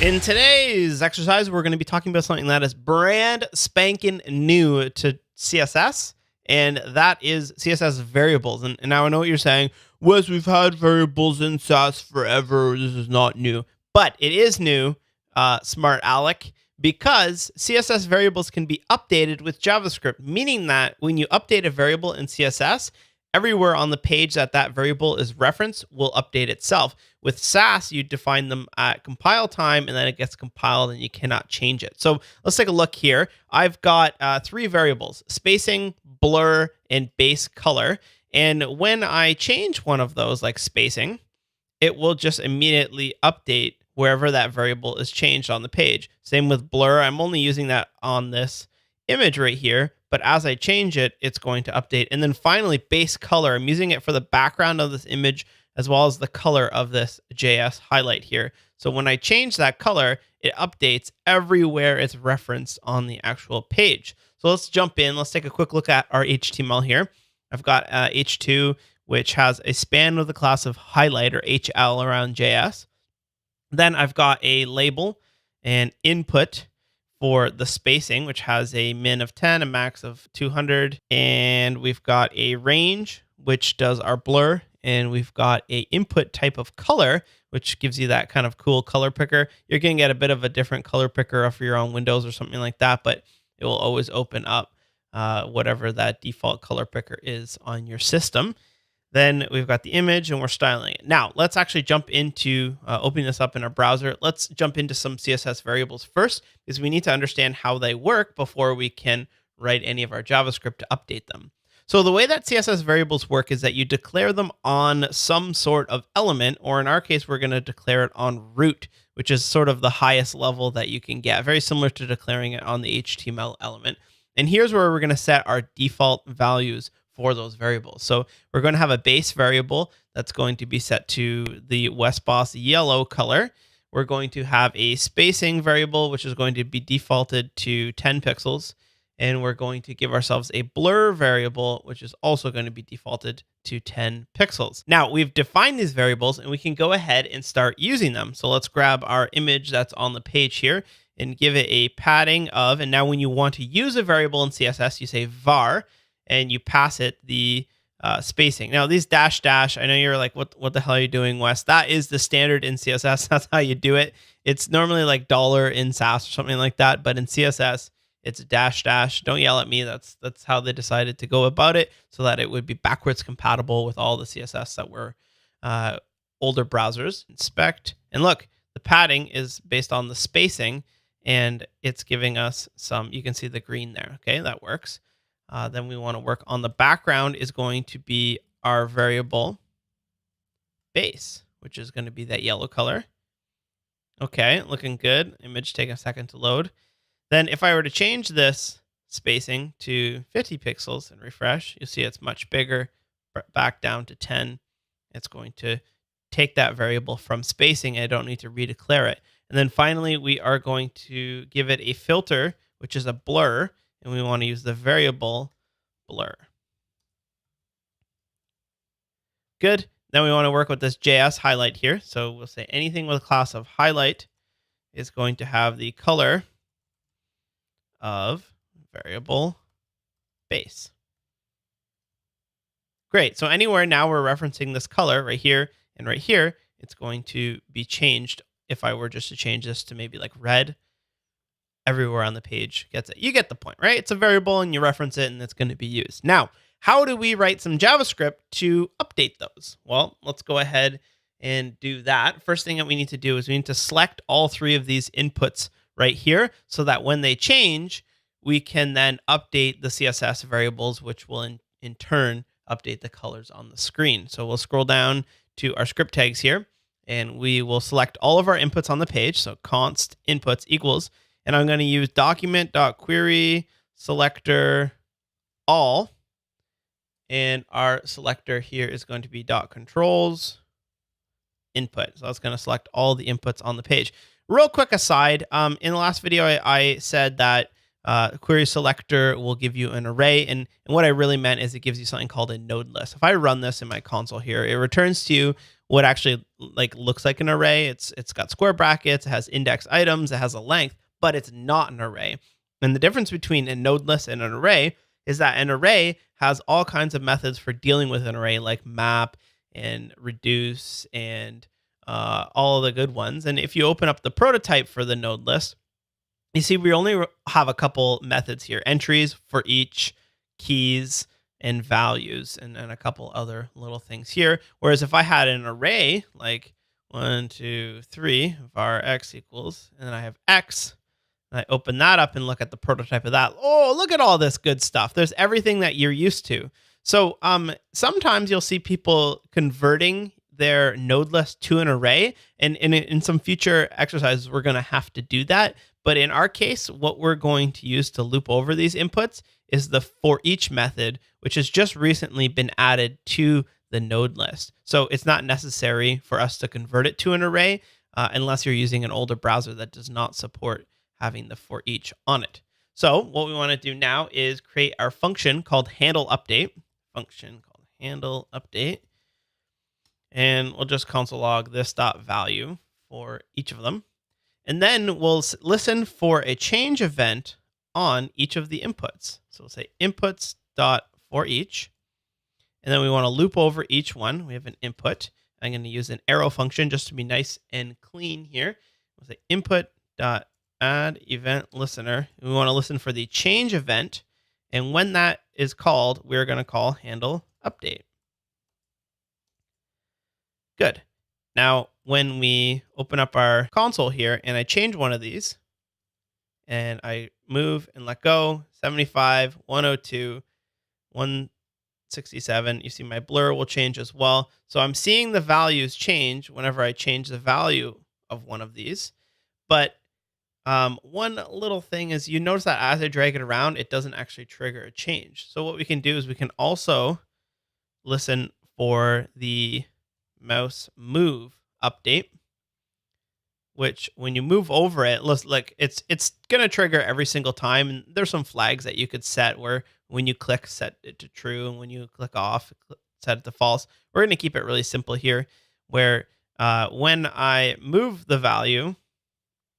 In today's exercise, we're going to be talking about something that is brand spanking new to CSS, and that is CSS variables. And now I know what you're saying. Wes, we've had variables in SAS forever. This is not new. But it is new, smart Alec, because CSS variables can be updated with JavaScript, meaning that when you update a variable in CSS, everywhere on the page that that variable is referenced will update itself. With SAS, you define them at compile time, and then it gets compiled and you cannot change it. So let's take a look here. I've got 3 variables: spacing, blur, and base color. And when I change one of those, like spacing, it will just immediately update wherever that variable is changed on the page. Same with blur. I'm only using that on this image right here, but as I change it, it's going to update. And then finally, base color. I'm using it for the background of this image as well as the color of this JS highlight here. So when I change that color, it updates everywhere it's referenced on the actual page. So let's jump in. Let's take a quick look at our HTML here. I've got H2, which has a span with the class of highlight, or HL, around JS. Then I've got a label and input for the spacing, which has a min of 10, a max of 200. And we've got a range, which does our blur. And we've got a input type of color, which gives you that kind of cool color picker. You're going to get a bit of a different color picker for your own windows or something like that, but it will always open up whatever that default color picker is on your system. Then we've got the image and we're styling it. Now, let's actually jump into opening this up in our browser. Let's jump into some CSS variables first, because we need to understand how they work before we can write any of our JavaScript to update them. So the way that CSS variables work is that you declare them on some sort of element, or in our case, we're going to declare it on root, which is sort of the highest level that you can get, very similar to declaring it on the HTML element. And here's where we're going to set our default values for those variables. So we're going to have a base variable that's going to be set to the Westboss yellow color. We're going to have a spacing variable, which is going to be defaulted to 10 pixels. And we're going to give ourselves a blur variable, which is also going to be defaulted to 10 pixels. Now, we've defined these variables and we can go ahead and start using them. So let's grab our image that's on the page here and give it a padding of, and now when you want to use a variable in CSS, you say var, and you pass it the spacing. Now, these dash dash, I know you're like, what the hell are you doing, Wes? That is the standard in CSS. That's how you do it. It's normally like $ in SAS or something like that, but in CSS, it's dash dash. Don't yell at me. That's how they decided to go about it, so that it would be backwards compatible with all the CSS that were older browsers. Inspect, and look, the padding is based on the spacing, and it's giving us some, you can see the green there. Okay, that works. Then we want to work on the background is going to be our variable base, which is going to be that yellow color. Okay, looking good. Image take a second to load. Then if I were to change this spacing to 50 pixels and refresh, you'll see it's much bigger, back down to 10. It's going to take that variable from spacing. I don't need to redeclare it. And then finally, we are going to give it a filter, which is a blur, and we want to use the variable blur. Good. Then we want to work with this JS highlight here. So we'll say anything with a class of highlight is going to have the color of variable base. Great. So anywhere now we're referencing this color right here and right here, it's going to be changed. If I were just to change this to maybe like red, everywhere on the page gets it. You get the point, right? It's a variable and you reference it and it's going to be used. Now, how do we write some JavaScript to update those? Well, let's go ahead and do that. First thing that we need to do is we need to select all 3 of these inputs right here, so that when they change, we can then update the CSS variables, which will in turn update the colors on the screen. So we'll scroll down to our script tags here, and we will select all of our inputs on the page. So const inputs equals, and I'm going to use document.query selector all, and our selector here is going to be .controls input. So that's going to select all the inputs on the page. Real quick aside, in the last video, I said that query selector will give you an array. And what I really meant is it gives you something called a node list. If I run this in my console here, it returns to you what actually like looks like an array. It's got square brackets, it has index items, it has a length, but it's not an array. And the difference between a node list and an array is that an array has all kinds of methods for dealing with an array, like map and reduce and all of the good ones. And if you open up the prototype for the node list, you see we only have a couple methods here: entries for each, keys, and values, and a couple other little things here. Whereas if I had an array like 1, 2, 3, var x equals, and then I have x, and I open that up and look at the prototype of that. Oh, look at all this good stuff. There's everything that you're used to. So sometimes you'll see people converting their node list to an array, and in some future exercises, we're going to have to do that. But in our case, what we're going to use to loop over these inputs is the for each method, which has just recently been added to the node list. So it's not necessary for us to convert it to an array unless you're using an older browser that does not support having the for each on it. So what we want to do now is create our function called handle update. Function called handle update. And we'll just console log this dot value for each of them. And then we'll listen for a change event on each of the inputs. So we'll say inputs dot for each. And then we want to loop over each one. We have an input. I'm going to use an arrow function just to be nice and clean here. We'll say input dot add event listener. We want to listen for the change event. And when that is called, we're going to call handle update. Good. Now, when we open up our console here and I change one of these and I move and let go, 75, 102, 167, you see my blur will change as well. So I'm seeing the values change whenever I change the value of one of these. But one little thing is you notice that as I drag it around, it doesn't actually trigger a change. So what we can do is we can also listen for the mouse move update, which when you move over it, like it's gonna trigger every single time. And there's some flags that you could set where when you click, set it to true, and when you click off, set it to false. We're gonna keep it really simple here, where when I move the value,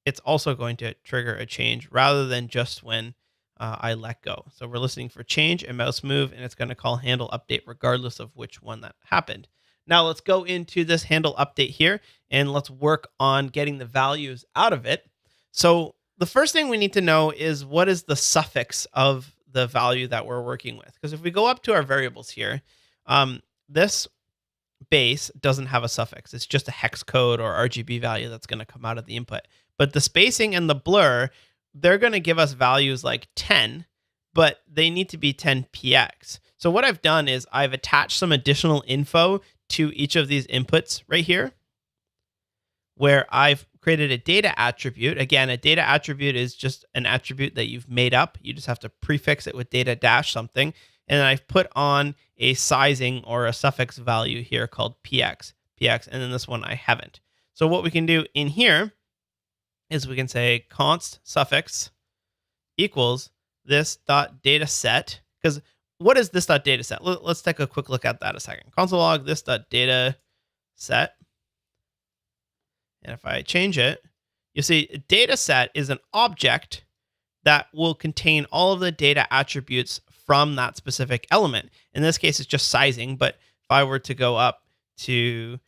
it's also going to trigger a change rather than just when I let go. So we're listening for change and mouse move, and it's going to call handle update regardless of which one that happened. Now let's go into this handle update here and let's work on getting the values out of it. So the first thing we need to know is what is the suffix of the value that we're working with. Because if we go up to our variables here, this base doesn't have a suffix. It's just a hex code or RGB value that's going to come out of the input. But the spacing and the blur, they're going to give us values like 10, but they need to be 10px. So what I've done is I've attached some additional info to each of these inputs right here, where I've created a data attribute. Again, a data attribute is just an attribute that you've made up. You just have to prefix it with data dash something. And then I've put on a sizing or a suffix value here called px, and then this one I haven't. So what we can do in here is we can say const suffix equals this dot data set. Because what is this dot data set? Let's take a quick look at that a second. Console log this dot data set. And if I change it, you'll see a data set is an object that will contain all of the data attributes from that specific element. In this case, it's just sizing. But if I were to go up to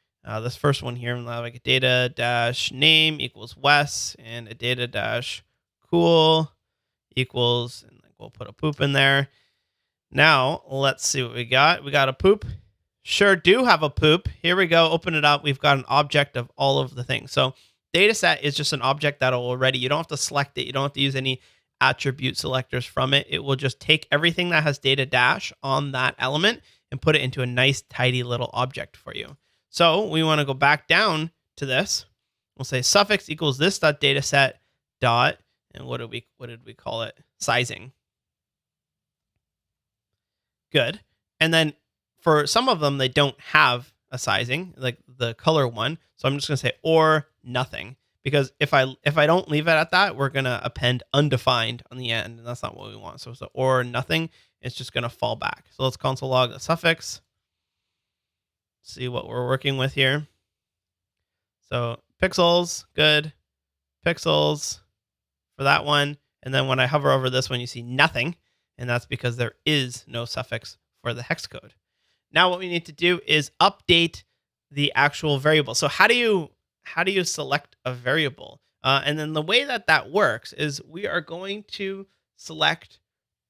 this first one here, and like a data dash name equals Wes, and a data dash cool equals, and like we'll put a poop in there. Now let's see what we got. We got a poop. Sure do have a poop. Here we go. Open it up. We've got an object of all of the things. So data set is just an object that'll already, you don't have to select it. You don't have to use any attribute selectors from it. It will just take everything that has data dash on that element and put it into a nice tidy little object for you. So we want to go back down to this. We'll say suffix equals this dot data set dot, and what did we call it? Sizing. Good. And then for some of them, they don't have a sizing, like the color one. So I'm just going to say or nothing, because if I don't leave it at that, we're going to append undefined on the end, and that's not what we want. So it's the or nothing. It's just going to fall back. So let's console log the suffix. see what we're working with here. So pixels, good. Pixels for that one. And then when I hover over this one, you see nothing. And that's because there is no suffix for the hex code. Now what we need to do is update the actual variable. So how do you select a variable? And then the way that works is we are going to select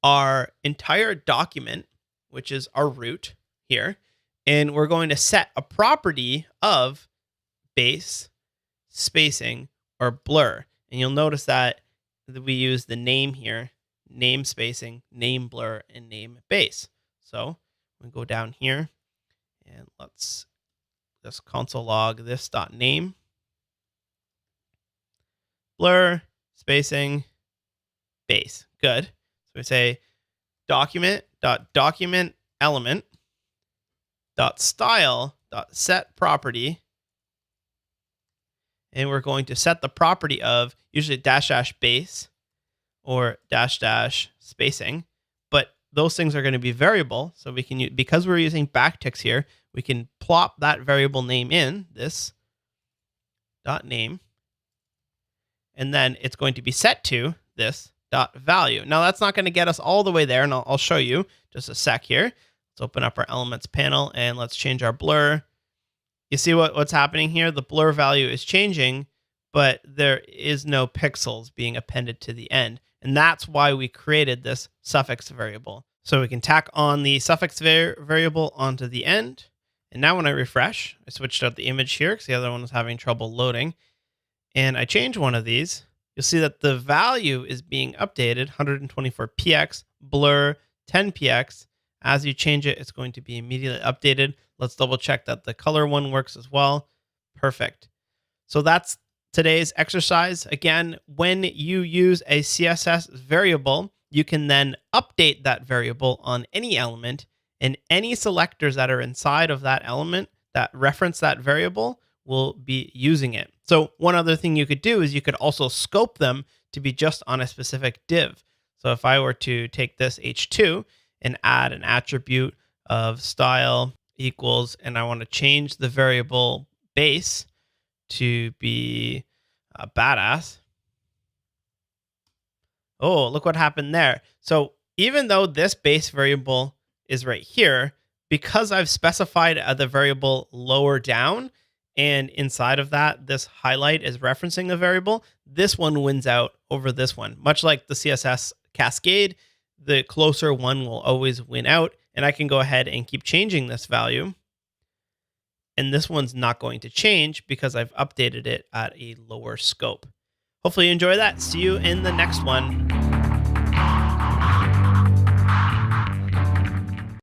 our entire document, which is our root here. And we're going to set a property of base, spacing, or blur. And you'll notice that we use the name here, name spacing, name blur, and name base. So we go down here and let's just console log this dot name, blur, spacing, base. Good. So we say document element dot style dot set property. And we're going to set the property of usually dash base or dash spacing, but those things are going to be variable. So we can use, because we're using backticks here, we can plop that variable name in this dot name, and then it's going to be set to this dot value. Now that's not going to get us all the way there, and I'll show you just a sec here. Let's open up our elements panel and let's change our blur. You see what's happening here? The blur value is changing, but there is no pixels being appended to the end. And that's why we created this suffix variable. So we can tack on the suffix variable onto the end. And now when I refresh, I switched out the image here because the other one was having trouble loading. And I change one of these. You'll see that the value is being updated, 124px, blur 10px. As you change it, it's going to be immediately updated. Let's double check that the color one works as well. Perfect. So that's today's exercise. Again, when you use a CSS variable, you can then update that variable on any element, and any selectors that are inside of that element that reference that variable will be using it. So one other thing you could do is you could also scope them to be just on a specific div. So if I were to take this H2 and add an attribute of style equals, and I want to change the variable base to be a badass. Oh, look what happened there. So even though this base variable is right here, because I've specified the variable lower down, and inside of that, this highlight is referencing the variable, this one wins out over this one. Much like the CSS cascade, the closer one will always win out. And I can go ahead and keep changing this value. And this one's not going to change because I've updated it at a lower scope. Hopefully you enjoy that. See you in the next one.